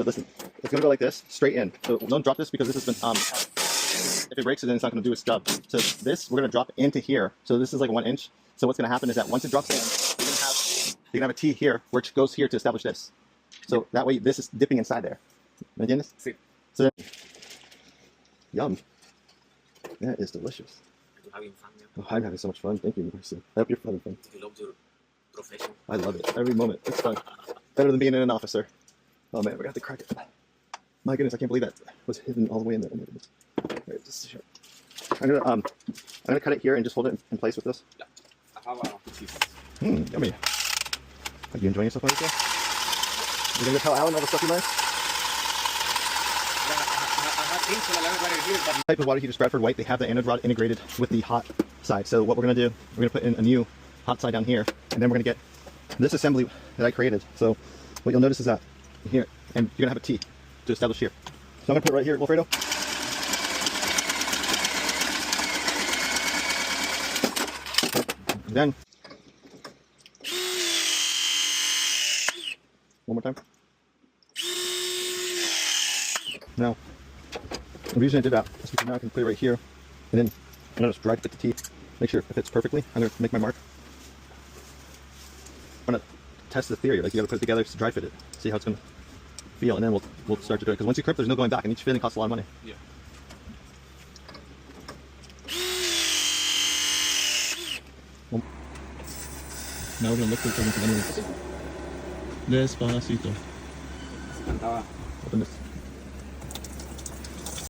So listen, it's gonna go like this, straight in. So don't drop this because this has been if it breaks, then it's not gonna do its job. So this we're gonna drop into here. So this is like 1 inch. So what's gonna happen is that once it drops in, you're gonna have a T here, which goes here to establish this. So that way this is dipping inside there. ¿Me entiendes? Sí. So then, yum. That is delicious. You're having fun, yeah? Oh, I'm having so much fun. Thank you, Marcy. I hope you're having fun. You love your profession. I love it. Every moment. It's fun. Better than being in an office, sir. Oh man, we're gonna have to crack it. My goodness, I can't believe that was hidden all the way in there. Oh my goodness. Right, just here. I'm gonna cut it here and just hold it in place with this. Yeah. I have a cheese. Yummy. Are you enjoying yourself, Marissa? You're gonna go tell Alan all the stuff you learned? I have things to learn right here, but Type of water heaters, Bradford White, they have the anode rod integrated with the hot side. So what we're gonna do, we're gonna put in a new hot side down here, and then we're gonna get this assembly that I created. So what you'll notice is that here, and you're gonna have a T to establish here. So I'm gonna put it right here, Wilfredo. And then one more time. Now, the reason I did that is because now I can put it right here, and then I'm gonna just dry fit the T, make sure it fits perfectly. I'm gonna make my mark. I'm gonna test the theory, like you gotta put it together to dry fit it, see how it's gonna feel, and then we'll start to do it. Because once you crimp, there's no going back, and each fitting costs a lot of money. yeah. Now we're gonna look for something. Despacito. Cantaba. Open this.